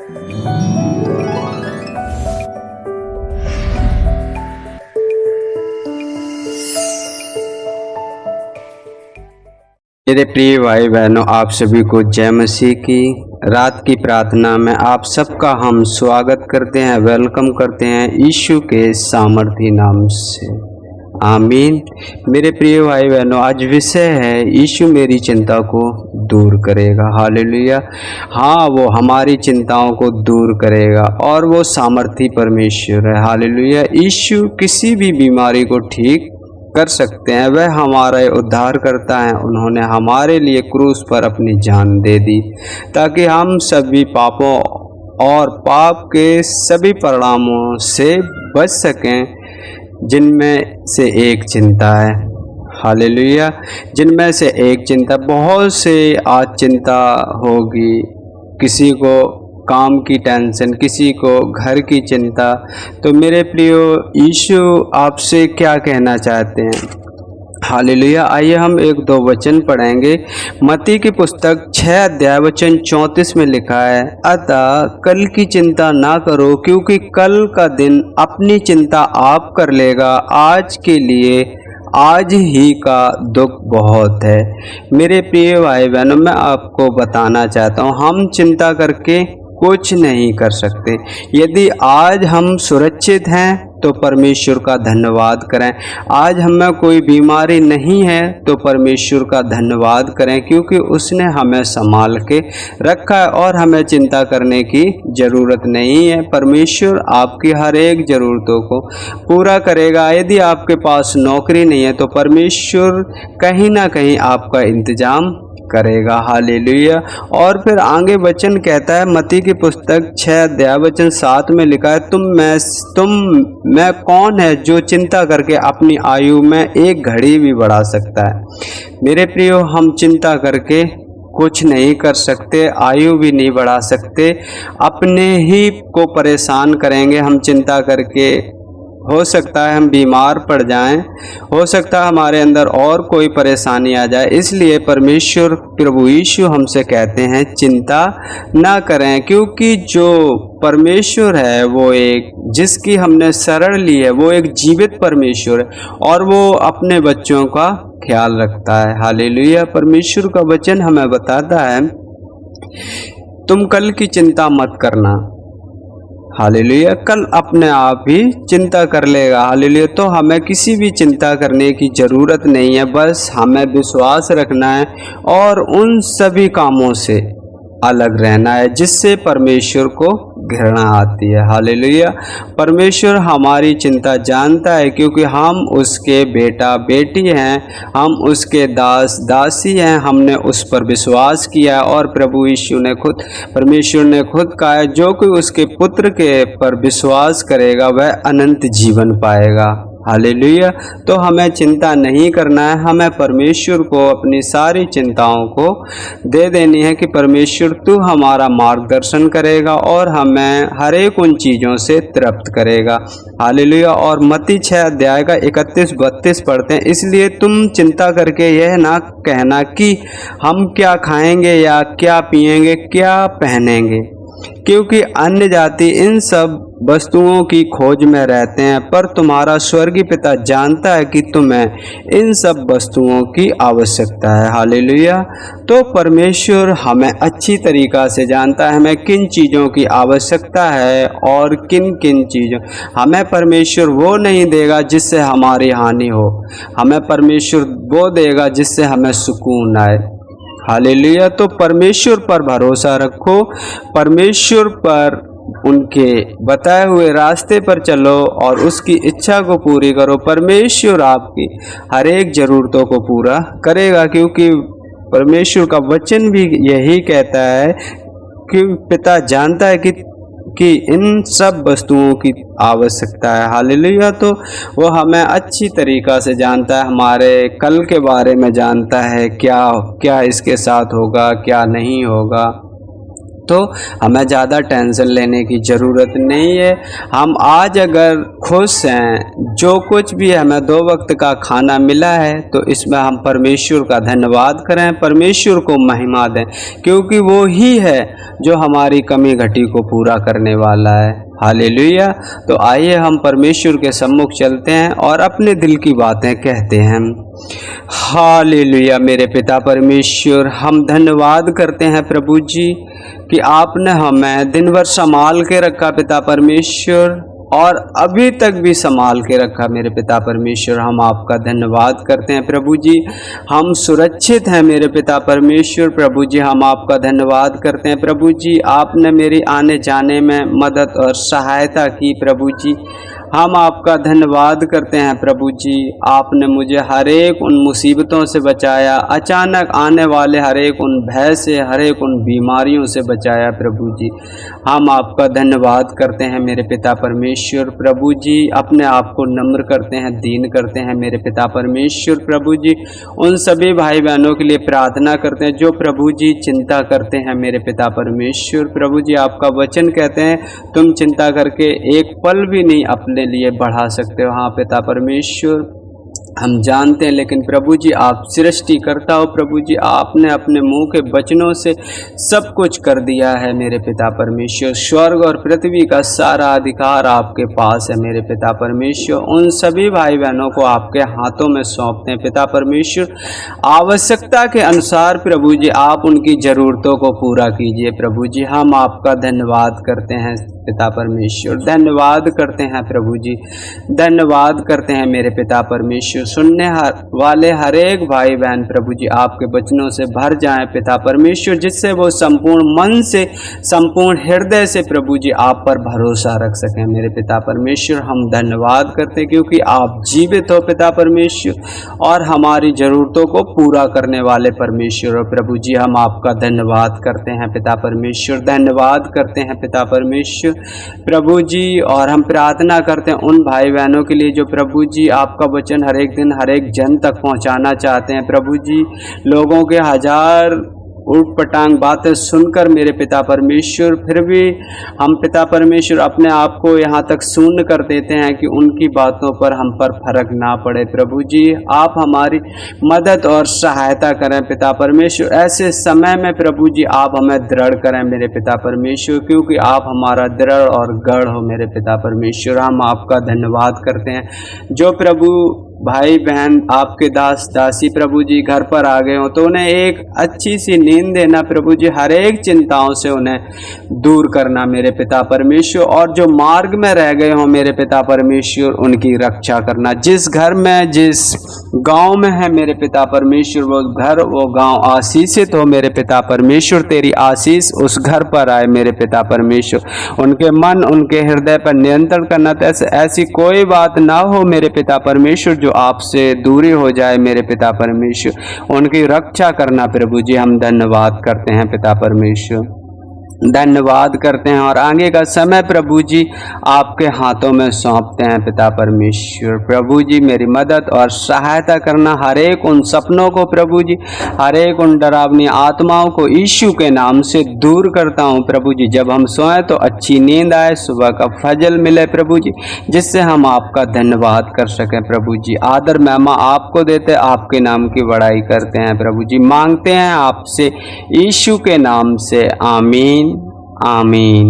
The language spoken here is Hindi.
मेरे प्रिय भाई बहनों, आप सभी को जय मसीह की। रात की प्रार्थना में आप सबका हम स्वागत करते हैं, वेलकम करते हैं यीशु के सामर्थी नाम से। आमीन। मेरे प्रिय भाई बहनों, आज विषय है यीशु मेरी चिंता को दूर करेगा। हालेलुया। हाँ, वो हमारी चिंताओं को दूर करेगा और वो सामर्थी परमेश्वर है। हालेलुया। यीशु किसी भी बीमारी को ठीक कर सकते हैं। वह हमारा उद्धार करता है। उन्होंने हमारे लिए क्रूस पर अपनी जान दे दी ताकि हम सभी पापों और पाप के सभी परिणामों से बच सकें, जिनमें से एक चिंता है। हालेलुया। जिनमें से एक चिंता, बहुत से आज चिंता होगी, किसी को काम की टेंशन, किसी को घर की चिंता। तो मेरे प्रियो, यीशु आपसे क्या कहना चाहते हैं? हालेलुया। आइए हम एक दो वचन पढ़ेंगे। मत्ती की पुस्तक 6 अध्याय वचन 34 में लिखा है, अतः कल की चिंता ना करो, क्योंकि कल का दिन अपनी चिंता आप कर लेगा। आज के लिए आज ही का दुख बहुत है। मेरे प्रिय भाई बहनों, मैं आपको बताना चाहता हूँ, हम चिंता करके कुछ नहीं कर सकते। यदि आज हम सुरक्षित हैं तो परमेश्वर का धन्यवाद करें। आज हमें कोई बीमारी नहीं है तो परमेश्वर का धन्यवाद करें, क्योंकि उसने हमें संभाल के रखा है और हमें चिंता करने की ज़रूरत नहीं है। परमेश्वर आपकी हर एक ज़रूरतों को पूरा करेगा। यदि आपके पास नौकरी नहीं है तो परमेश्वर कहीं ना कहीं आपका इंतजाम करेगा। हालेलुया। और फिर आगे वचन कहता है, मत्ती की पुस्तक 6 अध्याय वचन 7 में लिखा है, तुम मैं कौन है जो चिंता करके अपनी आयु में एक घड़ी भी बढ़ा सकता है। मेरे प्रियो, हम चिंता करके कुछ नहीं कर सकते, आयु भी नहीं बढ़ा सकते, अपने ही को परेशान करेंगे हम चिंता करके। हो सकता है हम बीमार पड़ जाएं, हो सकता है हमारे अंदर और कोई परेशानी आ जाए। इसलिए परमेश्वर प्रभु यीशु हमसे कहते हैं चिंता ना करें, क्योंकि जो परमेश्वर है वो एक, जिसकी हमने शरण ली है, वो एक जीवित परमेश्वर है और वो अपने बच्चों का ख्याल रखता है। हालेलुया। परमेश्वर का वचन हमें बताता है, तुम कल की चिंता मत करना। हालेलुया। कल अपने आप ही चिंता कर लेगा। हालेलुया। तो हमें किसी भी चिंता करने की ज़रूरत नहीं है, बस हमें विश्वास रखना है और उन सभी कामों से अलग रहना है जिससे परमेश्वर को घृणा आती है। हालेलुया। परमेश्वर हमारी चिंता जानता है, क्योंकि हम उसके बेटा बेटी हैं, हम उसके दास दासी हैं। हमने उस पर विश्वास किया और प्रभु यीशु ने खुद, परमेश्वर ने खुद कहा है, जो कोई उसके पुत्र के पर विश्वास करेगा वह अनंत जीवन पाएगा। हालेलुया। तो हमें चिंता नहीं करना है, हमें परमेश्वर को अपनी सारी चिंताओं को दे देनी है कि परमेश्वर तू हमारा मार्गदर्शन करेगा और हमें हर एक उन चीज़ों से तृप्त करेगा। हालेलुया। और मत्ती 6 अध्याय का 31-32 पढ़ते हैं, इसलिए तुम चिंता करके यह ना कहना कि हम क्या खाएंगे या क्या पिएंगे, क्या पहनेंगे, क्योंकि अन्य जाति इन सब वस्तुओं की खोज में रहते हैं, पर तुम्हारा स्वर्गीय पिता जानता है कि तुम्हें इन सब वस्तुओं की आवश्यकता है। हालेलुया। तो परमेश्वर हमें अच्छी तरीक़ा से जानता है हमें किन चीज़ों की आवश्यकता है और किन किन चीज़ों। हमें परमेश्वर वो नहीं देगा जिससे हमारी हानि हो, हमें परमेश्वर वो देगा जिससे हमें सुकून आए। हालेलुया। तो परमेश्वर पर भरोसा रखो, परमेश्वर पर, उनके बताए हुए रास्ते पर चलो और उसकी इच्छा को पूरी करो। परमेश्वर आपकी हर एक ज़रूरतों को पूरा करेगा, क्योंकि परमेश्वर का वचन भी यही कहता है कि पिता जानता है कि इन सब वस्तुओं की आवश्यकता है। हालेलुया। तो वो हमें अच्छी तरीक़ा से जानता है, हमारे कल के बारे में जानता है, क्या क्या इसके साथ होगा, क्या नहीं होगा। तो हमें ज़्यादा टेंशन लेने की ज़रूरत नहीं है। हम आज अगर खुश हैं, जो कुछ भी हमें 2 वक्त का खाना मिला है, तो इसमें हम परमेश्वर का धन्यवाद करें, परमेश्वर को महिमा दें, क्योंकि वो ही है जो हमारी कमी घटी को पूरा करने वाला है। हालेलुया। तो आइए हम परमेश्वर के सम्मुख चलते हैं और अपने दिल की बातें कहते हैं। हालेलुया। मेरे पिता परमेश्वर, हम धन्यवाद करते हैं प्रभु जी कि आपने हमें दिन भर संभाल के रखा पिता परमेश्वर, और अभी तक भी संभाल के रखा मेरे पिता परमेश्वर। हम आपका धन्यवाद करते हैं प्रभु जी। हम सुरक्षित हैं मेरे पिता परमेश्वर। प्रभु जी हम आपका धन्यवाद करते हैं प्रभु जी। आपने मेरी आने जाने में मदद और सहायता की प्रभु जी। हम आपका धन्यवाद करते हैं प्रभु जी। आपने मुझे हर एक उन मुसीबतों से बचाया, अचानक आने वाले हर एक उन भय से, हर एक उन बीमारियों से बचाया प्रभु जी। हम आपका धन्यवाद करते हैं मेरे पिता परमेश्वर। प्रभु जी अपने आप को नम्र करते हैं, दीन करते हैं मेरे पिता परमेश्वर। प्रभु जी उन सभी भाई बहनों के लिए प्रार्थना करते हैं जो प्रभु जी चिंता करते हैं मेरे पिता परमेश्वर। प्रभु जी आपका वचन कहते हैं, तुम चिंता करके एक पल भी नहीं अपने लिए बढ़ा सकते हो। हाँ पिता परमेश्वर, हम जानते हैं, लेकिन प्रभु जी आप सृष्टि करता हो प्रभु जी। आपने अपने मुंह के वचनों से सब कुछ कर दिया है मेरे पिता परमेश्वर। स्वर्ग और पृथ्वी का सारा अधिकार आपके पास है मेरे पिता परमेश्वर। उन सभी भाई बहनों को आपके हाथों में सौंपते हैं पिता परमेश्वर। आवश्यकता के अनुसार प्रभु जी आप उनकी ज़रूरतों को पूरा कीजिए प्रभु जी। हम आपका धन्यवाद करते हैं पिता परमेश्वर, धन्यवाद करते हैं प्रभु जी, धन्यवाद करते हैं मेरे पिता परमेश्वर। सुनने वाले हर एक भाई बहन प्रभु जी आपके वचनों से भर जाएं पिता परमेश्वर, जिससे वो संपूर्ण मन से, संपूर्ण हृदय से प्रभु जी आप पर भरोसा रख सकें मेरे पिता परमेश्वर। हम धन्यवाद करते हैं क्योंकि आप जीवित हो पिता परमेश्वर और हमारी ज़रूरतों को पूरा करने वाले परमेश्वर हो प्रभु जी। हम आपका धन्यवाद करते हैं पिता परमेश्वर, धन्यवाद करते हैं पिता परमेश्वर प्रभु जी। और हम प्रार्थना करते हैं उन भाई बहनों के लिए जो प्रभु जी आपका वचन हर एक दिन हर एक जन तक पहुंचाना चाहते हैं प्रभु जी। लोगों के हजार उठ पटांग बातें सुनकर मेरे पिता परमेश्वर, फिर भी हम पिता परमेश्वर अपने आप को यहाँ तक शून्य कर देते हैं कि उनकी बातों पर हम पर फर्क ना पड़े प्रभु जी। आप हमारी मदद और सहायता करें पिता परमेश्वर। ऐसे समय में प्रभु जी आप हमें दृढ़ करें मेरे पिता परमेश्वर, क्योंकि आप हमारा दृढ़ और गढ़ हो मेरे पिता परमेश्वर। हम आपका धन्यवाद करते हैं जो प्रभु भाई बहन आपके दास दासी प्रभु जी घर पर आ गए हो तो उन्हें एक अच्छी सी नींद देना प्रभु जी, हर एक चिंताओं से उन्हें दूर करना मेरे पिता परमेश्वर। और जो मार्ग में रह गए हो मेरे पिता परमेश्वर उनकी रक्षा करना। जिस घर में, जिस गांव में है मेरे पिता परमेश्वर, वो घर वो गांव आशीषित हो मेरे पिता परमेश्वर। तेरी आशीष उस घर पर आए मेरे पिता परमेश्वर। उनके मन, उनके हृदय पर नियंत्रण करना, ऐसी कोई बात ना हो मेरे पिता परमेश्वर जो आपसे दूरी हो जाए मेरे पिता परमेश्वर। उनकी रक्षा करना प्रभु जी। हम धन्यवाद करते हैं पिता परमेश्वर, धन्यवाद करते हैं और आगे का समय प्रभु जी आपके हाथों में सौंपते हैं पिता परमेश्वर। प्रभु जी मेरी मदद और सहायता करना, हर एक उन सपनों को प्रभु जी, हर एक उन डरावनी आत्माओं को यीशु के नाम से दूर करता हूं प्रभु जी। जब हम सोएं तो अच्छी नींद आए, सुबह का फजल मिले प्रभु जी, जिससे हम आपका धन्यवाद कर सकें प्रभु जी। आदर महिमा आपको देते, आपके नाम की बड़ाई करते हैं प्रभु जी। मांगते हैं आपसे यीशु के नाम से, आमीन आमीन।